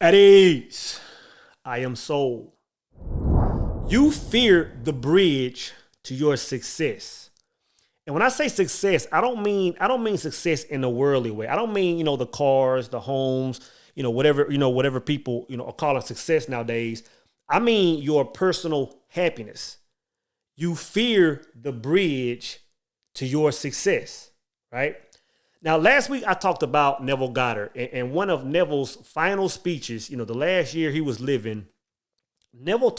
At ease, I am soul. You fear the bridge to your success. And when I say success, I don't mean success in the worldly way. I don't mean, the cars, the homes, whatever people, are calling success nowadays. I mean your personal happiness. You fear the bridge to your success, right? Now, last week I talked about Neville Goddard, and one of Neville's final speeches, the last year he was living, Neville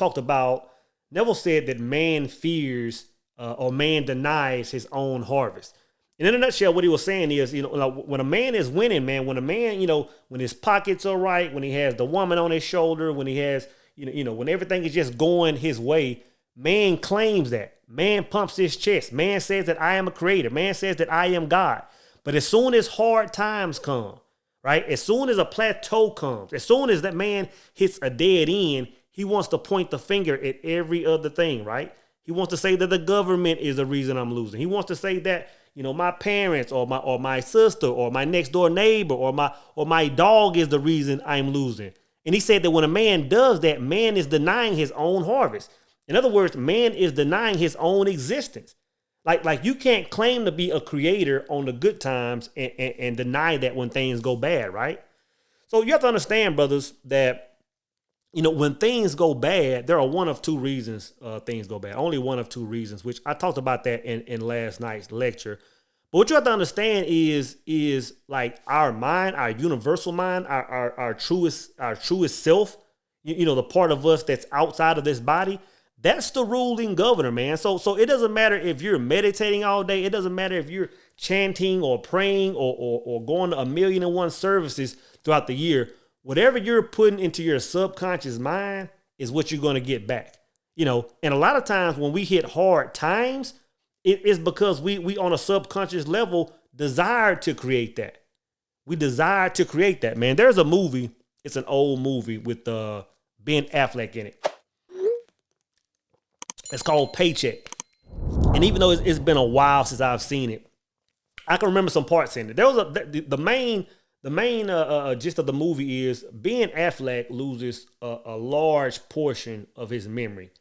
said that man fears or man denies his own harvest. And in a nutshell, what he was saying is, like when a man is winning, man, when a man, when his pockets are right, when he has the woman on his shoulder, when he has, when everything is just going his way, man claims that. Man pumps his chest. Man says that I am a creator. Man says that I am God. But as soon as hard times come, right? As soon as a plateau comes, as soon as that man hits a dead end, he wants to point the finger at every other thing, right? He wants to say that the government is the reason I'm losing. He wants to say that, my parents or my sister or my next door neighbor or my dog is the reason I'm losing. And he said that when a man does that, man is denying his own harvest. In other words, man is denying his own existence. Like you can't claim to be a creator on the good times and deny that when things go bad, right? So you have to understand, brothers, that, when things go bad, there are one of two reasons things go bad. Only one of two reasons, which I talked about that in last night's lecture. But what you have to understand is like our mind, our universal mind, our truest self, the part of us that's outside of this body. That's the ruling governor, man. So it doesn't matter if you're meditating all day. It doesn't matter if you're chanting or praying or going to 1,000,001 services throughout the year. Whatever you're putting into your subconscious mind is what you're going to get back. And a lot of times when we hit hard times, it is because we on a subconscious level desire to create that. We desire to create that, man. There's a movie. It's an old movie with Ben Affleck in it. It's called Paycheck. And even though it's been a while since I've seen it, I can remember some parts in it. There was the main gist of the movie is Ben Affleck loses a large portion of his memory.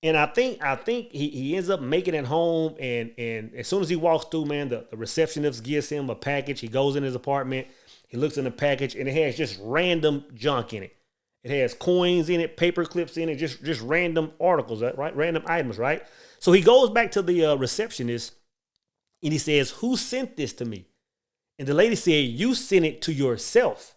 And I think he ends up making it home. And as soon as he walks through, man, the receptionist gives him a package. He goes in his apartment. He looks in the package and it has just random junk in it. It has coins in it, paper clips in it, just random articles, right? Random items, right? So he goes back to the receptionist and he says, "Who sent this to me?" And the lady said, "You sent it to yourself,"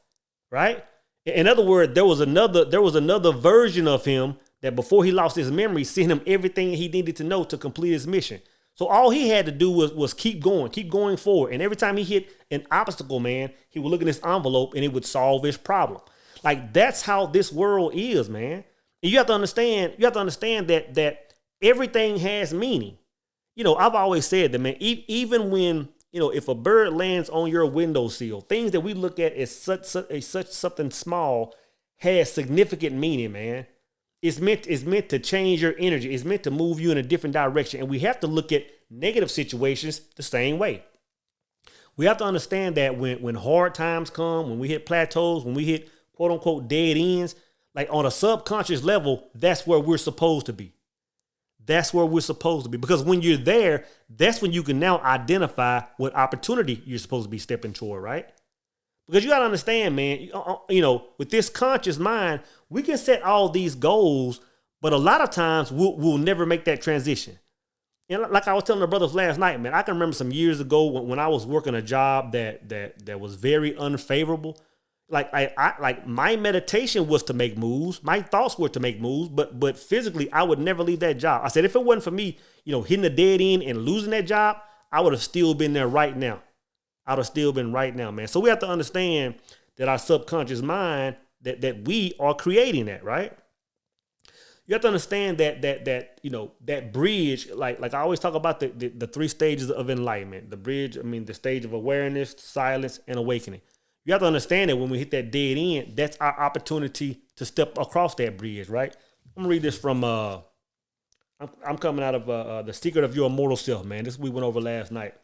right? In other words, there was another version of him that before he lost his memory, sent him everything he needed to know to complete his mission. So all he had to do was keep going forward. And every time he hit an obstacle, man, he would look in his envelope and it would solve his problem. Like that's how this world is, man. And you have to understand that everything has meaning. I've always said that, man, even when, if a bird lands on your windowsill, things that we look at as such something small has significant meaning, man. It's meant to change your energy. It's meant to move you in a different direction. And we have to look at negative situations the same way. We have to understand that when hard times come, when we hit plateaus, when we hit quote unquote dead ends, like on a subconscious level, that's where we're supposed to be. That's where we're supposed to be. Because when you're there, that's when you can now identify what opportunity you're supposed to be stepping toward, right? Because you got to understand, man, with this conscious mind, we can set all these goals, but a lot of times we'll never make that transition. And like I was telling the brothers last night, man, I can remember some years ago when I was working a job that was very unfavorable. Like I my meditation was to make moves. My thoughts were to make moves, but physically I would never leave that job. I said, if it wasn't for me, hitting the dead end and losing that job, I would have still been there right now. I'd have still been right now, man. So we have to understand that our subconscious mind, that we are creating that, right? You have to understand that bridge, like I always talk about the three stages of enlightenment. The bridge, the stage of awareness, silence, and awakening. You have to understand that when we hit that dead end, that's our opportunity to step across that bridge, right? I'm gonna read this from I'm coming out of The Secret of Your Immortal Self, man. This we went over last night.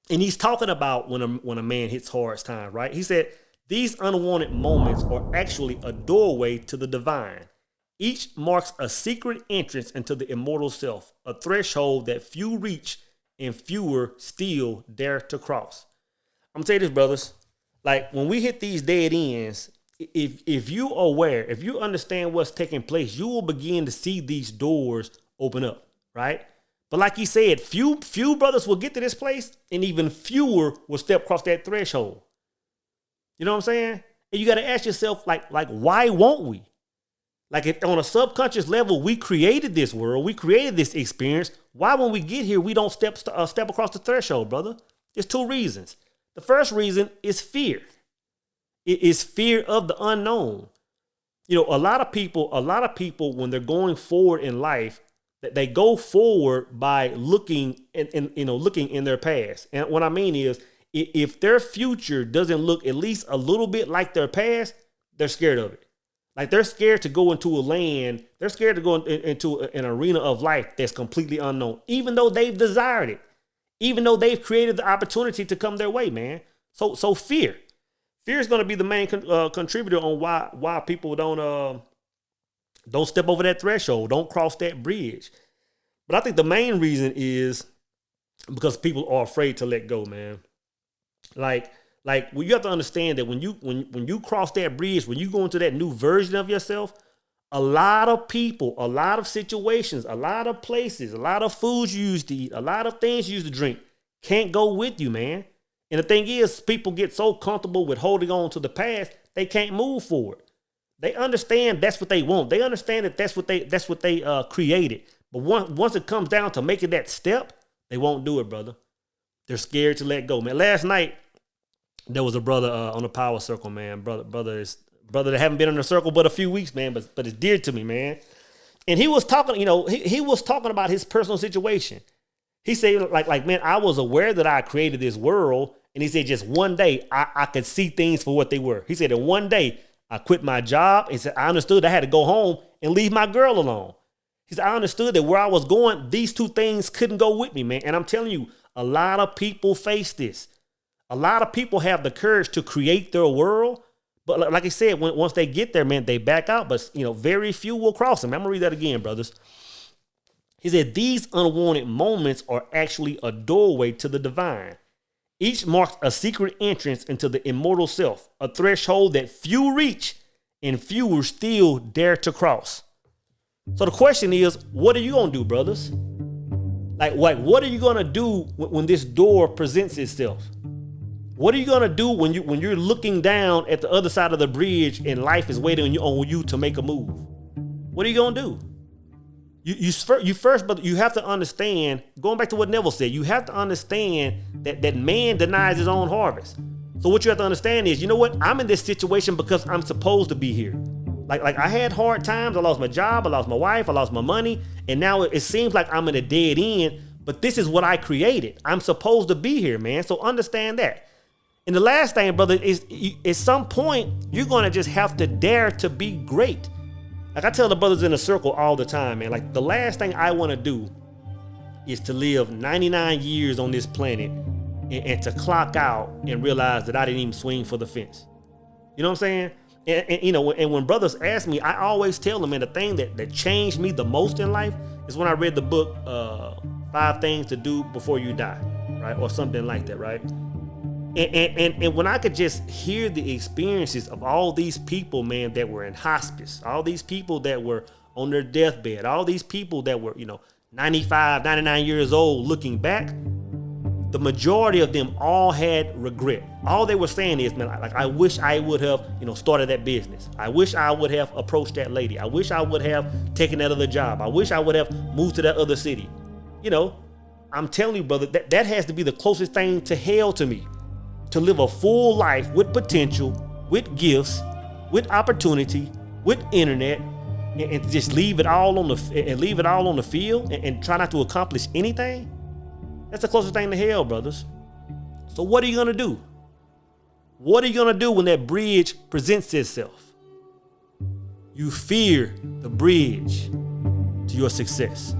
And he's talking about when a man hits hard time, right? He said, These unwanted moments are actually a doorway to the divine. Each marks a secret entrance into the immortal self, a threshold that few reach and fewer still dare to cross. I'm gonna tell you this, brothers. Like when we hit these dead ends, if you are aware, if you understand what's taking place, you will begin to see these doors open up, right? But like he said, few brothers will get to this place, and even fewer will step across that threshold. You know what I'm saying? And you got to ask yourself, like, why won't we? Like, if on a subconscious level, we created this world, we created this experience. Why, when we get here, we don't step across the threshold, brother? There's two reasons. The first reason is fear. It is fear of the unknown. You know, a lot of people, when they're going forward in life, that they go forward by looking in their past. And what I mean is, if their future doesn't look at least a little bit like their past, they're scared of it. Like they're scared to go into a land, they're scared to go into an arena of life that's completely unknown, even though they've desired it, even though they've created the opportunity to come their way, man. So fear is going to be the main contributor on why people don't step over that threshold, don't cross that bridge. But I think the main reason is because people are afraid to let go, man. Like well, you have to understand that when you cross that bridge, when you go into that new version of yourself, a lot of people, a lot of situations, a lot of places, a lot of foods you used to eat, a lot of things you used to drink can't go with you, man. And the thing is, people get so comfortable with holding on to the past, they can't move forward. They understand that's what they want. They understand that that's what they created. But once it comes down to making that step, they won't do it, brother. They're scared to let go, man. Last night, there was a brother on the power circle, man. Brother that haven't been in the circle but a few weeks, man. But it's dear to me, man. And he was talking, he was talking about his personal situation. He said, like, man, I was aware that I created this world. And he said, just one day, I could see things for what they were. He said, and one day, I quit my job. He said, I understood I had to go home and leave my girl alone. He said, I understood that where I was going, these two things couldn't go with me, man. And I'm telling you, a lot of people face this. A lot of people have the courage to create their world. But like I said, once they get there, man, they back out. But, very few will cross them. I'm going to read that again, brothers. He said, these unwanted moments are actually a doorway to the divine. Each marks a secret entrance into the immortal self, a threshold that few reach and fewer still dare to cross. So the question is, what are you going to do, brothers? Like, what are you going to do when this door presents itself? What are you going to do when you're looking down at the other side of the bridge and life is waiting on you to make a move? What are you going to do? You first, but you have to understand, going back to what Neville said, you have to understand that man denies his own harvest. So what you have to understand is, you know what? I'm in this situation because I'm supposed to be here. Like I had hard times. I lost my job. I lost my wife. I lost my money. And now it seems like I'm in a dead end, but this is what I created. I'm supposed to be here, man. So understand that. And the last thing, brother, is at some point, you're going to just have to dare to be great. Like I tell the brothers in the circle all the time, man, like the last thing I want to do is to live 99 years on this planet and to clock out and realize that I didn't even swing for the fence. You know what I'm saying? And when brothers ask me, I always tell them, man, the thing that changed me the most in life is when I read the book, 5 Things to Do Before You Die, right? Or something like that, right? And when I could just hear the experiences of all these people, man, that were in hospice, all these people that were on their deathbed, all these people that were, 95, 99 years old looking back, the majority of them all had regret. All they were saying is, man, like I wish I would have, started that business. I wish I would have approached that lady. I wish I would have taken that other job. I wish I would have moved to that other city. I'm telling you, brother, that has to be the closest thing to hell to me. To live a full life with potential, with gifts, with opportunity, with internet, and just leave it all on the field and try not to accomplish anything. That's the closest thing to hell, brothers. So what are you gonna do? What are you gonna do when that bridge presents itself? You fear the bridge to your success.